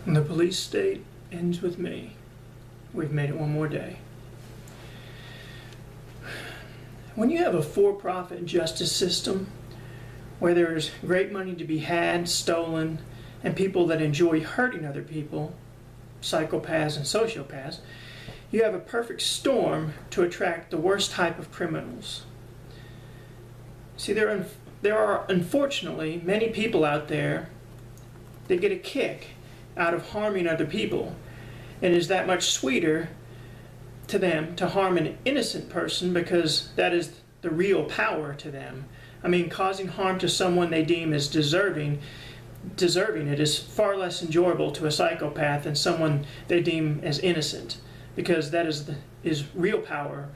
And the police state ends with me. We've made it one more day. When you have a for-profit justice system where there's great money to be had, stolen, and people that enjoy hurting other people, psychopaths and sociopaths, you have a perfect storm to attract the worst type of criminals. See, there are unfortunately many people out there that get a kick out of harming other people, and it is that much sweeter to them to harm an innocent person because that is the real power to them. I mean, causing harm to someone they deem as deserving it is far less enjoyable to a psychopath than someone they deem as innocent, because that is real power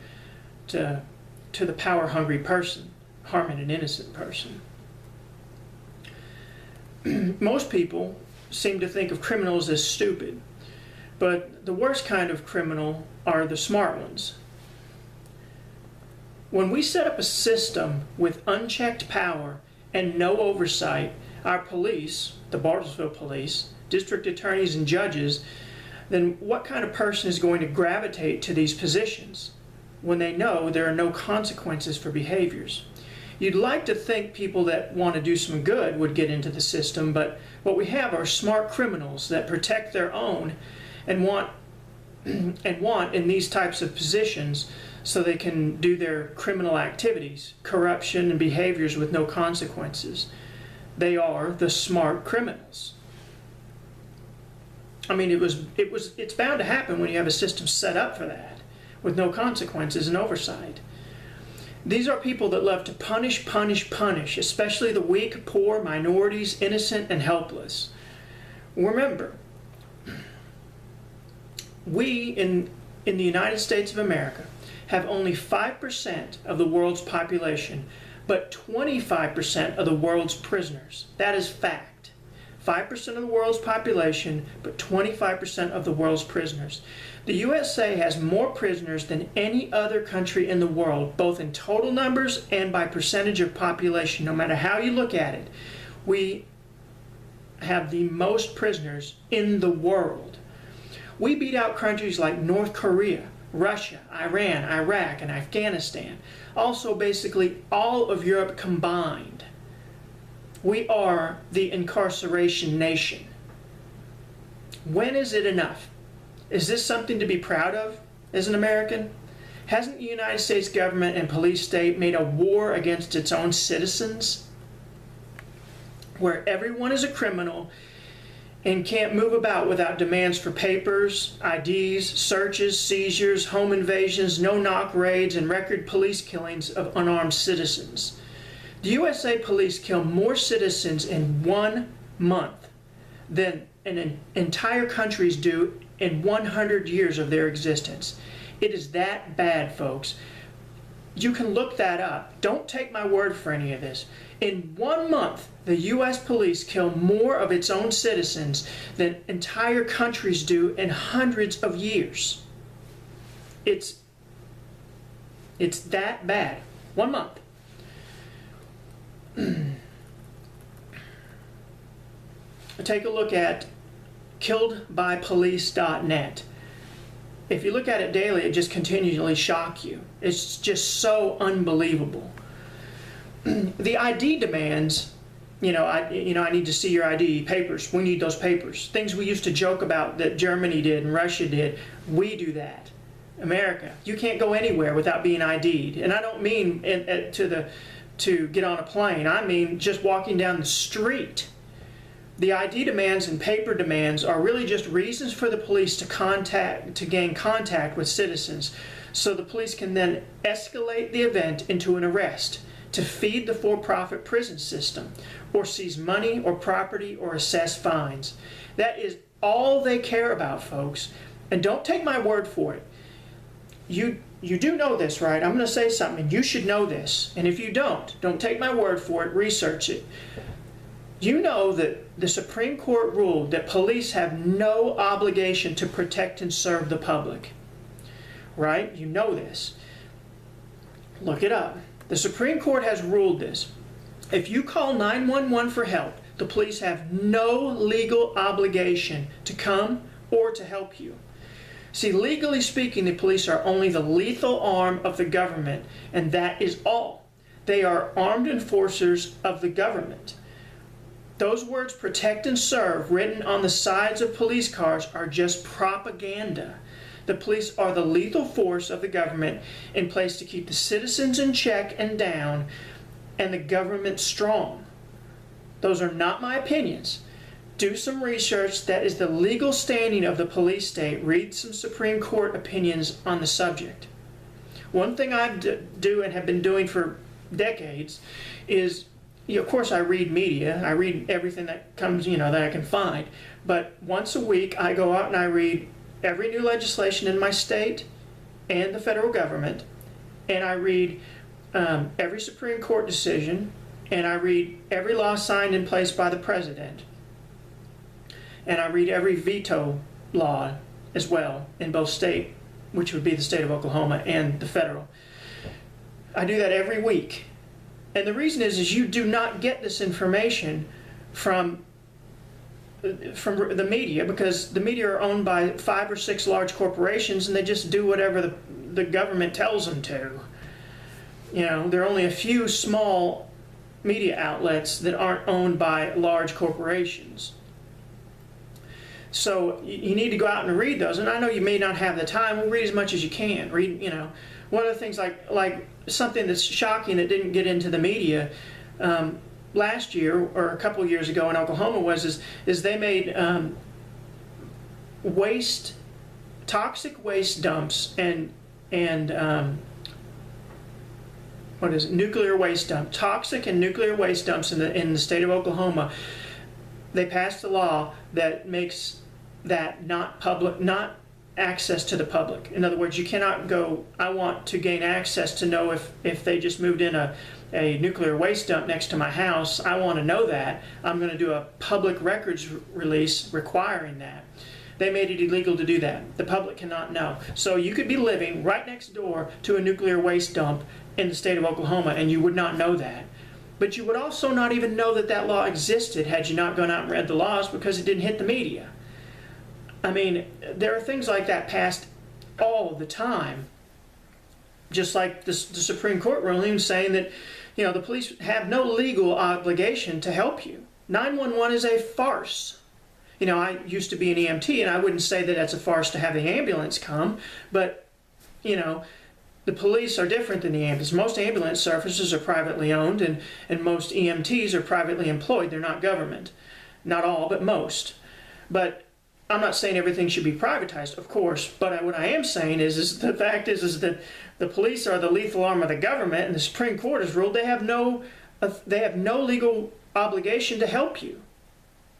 to the power-hungry person, harming an innocent person. Most people seem to think of criminals as stupid, but the worst kind of criminal are the smart ones. When we set up a system with unchecked power and no oversight, our police, the Bartlesville police, district attorneys and judges, then what kind of person is going to gravitate to these positions when they know there are no consequences for behaviors? You'd like to think people that want to do some good would get into the system, but what we have are smart criminals that protect their own and want in these types of positions so they can do their criminal activities, corruption and behaviors with no consequences. They are the smart criminals. I mean, it's bound to happen when you have a system set up for that, with no consequences and oversight. These are people that love to punish, especially the weak, poor, minorities, innocent, and helpless. Remember, we in the United States of America have only 5% of the world's population, but 25% of the world's prisoners. That is fact. 5% of the world's population, but 25% of the world's prisoners. The USA has more prisoners than any other country in the world, both in total numbers and by percentage of population. No matter how you look at it, we have the most prisoners in the world. We beat out countries like North Korea, Russia, Iran, Iraq, and Afghanistan. Also, basically all of Europe combined. We are the incarceration nation. When is it enough? Is this something to be proud of as an American? Hasn't the United States government and police state made a war against its own citizens, where everyone is a criminal and can't move about without demands for papers, IDs, searches, seizures, home invasions, no-knock raids, and record police killings of unarmed citizens? The USA police kill more citizens in 1 month than an entire countries do in 100 years of their existence. It is that bad, folks. You can look that up. Don't take my word for any of this. In 1 month, the U.S. police kill more of its own citizens than entire countries do in hundreds of years. It's that bad. 1 month. Take a look at killedbypolice.net. If you look at it daily, it just continually shocks you. It's just so unbelievable. The ID demands, I need to see your ID, papers. We need those papers. Things we used to joke about that Germany did and Russia did. We do that. America, you can't go anywhere without being ID'd. And I don't mean to get on a plane. I mean just walking down the street. The ID demands and paper demands are really just reasons for the police to gain contact with citizens, so the police can then escalate the event into an arrest, to feed the for-profit prison system, or seize money or property or assess fines. That is all they care about, folks. And don't take my word for it. You do know this, right? I'm going to say something. You should know this. And if you don't take my word for it. Research it. You know that the Supreme Court ruled that police have no obligation to protect and serve the public. Right? You know this. Look it up. The Supreme Court has ruled this. If you call 911 for help, The police have no legal obligation to come or to help you. See, legally speaking, the police are only the lethal arm of the government, and that is all. They are armed enforcers of the government. Those words, protect and serve, written on the sides of police cars are just propaganda. The police are the lethal force of the government in place to keep the citizens in check and down, and the government strong. Those are not my opinions. Do some research. That is the legal standing of the police state. Read some Supreme Court opinions on the subject. One thing I do and have been doing for decades is, of course, I read media. I read everything that comes, that I can find. But once a week, I go out and I read every new legislation in my state and the federal government, and I read every Supreme Court decision, and I read every law signed in place by the president. And I read every veto law as well in both state, which would be the state of Oklahoma, and the federal. I do that every week. And the reason is you do not get this information from the media, because the media are owned by 5 or 6 large corporations, and they just do whatever the government tells them to. There are only a few small media outlets that aren't owned by large corporations. So you need to go out and read those. And I know you may not have the time. Well, read as much as you can. Read, one of the things like something that's shocking that didn't get into the media last year or a couple of years ago in Oklahoma is they made toxic waste dumps and nuclear waste dump, toxic and nuclear waste dumps in the state of Oklahoma. They passed a law that makes that not access to the public. In other words, you cannot go, I want to gain access to know if they just moved in a nuclear waste dump next to my house. I want to know that. I'm going to do a public records release requiring that. They made it illegal to do that. The public cannot know. So you could be living right next door to a nuclear waste dump in the state of Oklahoma, and you would not know that. But you would also not even know that law existed had you not gone out and read the laws, because it didn't hit the media. I mean, there are things like that passed all the time. Just like the Supreme Court ruling saying that, the police have no legal obligation to help you. 911 is a farce. I used to be an EMT, and I wouldn't say that that's a farce to have the ambulance come, but, the police are different than the ambulance. Most ambulance services are privately owned, and most EMTs are privately employed. They're not government. Not all, but most. But I'm not saying everything should be privatized, of course, but what I am saying is the fact is that the police are the lethal arm of the government, and the Supreme Court has ruled they have no legal obligation to help you.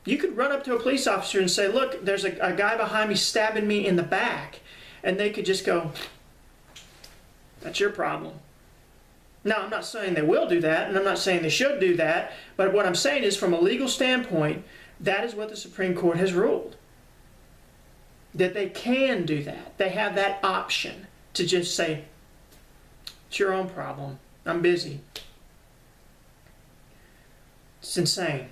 You could run up to a police officer and say, look, there's a guy behind me stabbing me in the back, and they could just go, that's your problem. Now, I'm not saying they will do that, and I'm not saying they should do that, but what I'm saying is, from a legal standpoint, that is what the Supreme Court has ruled. That they can do that. They have that option to just say, it's your own problem. I'm busy. It's insane.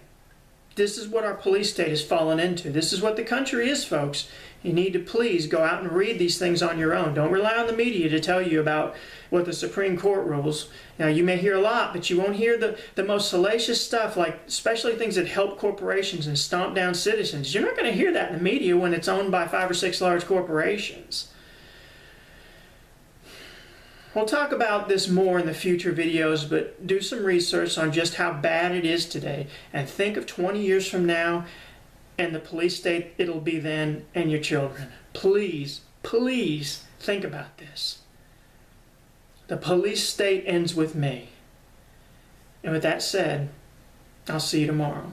This is what our police state has fallen into. This is what the country is, folks. You need to please go out and read these things on your own. Don't rely on the media to tell you about what the Supreme Court rules. Now, you may hear a lot, but you won't hear the most salacious stuff, like especially things that help corporations and stomp down citizens. You're not going to hear that in the media when it's owned by 5 or 6 large corporations. We'll talk about this more in the future videos, but do some research on just how bad it is today, and think of 20 years from now and the police state it'll be then, and your children. Please, please think about this. The police state ends with me. And with that said, I'll see you tomorrow.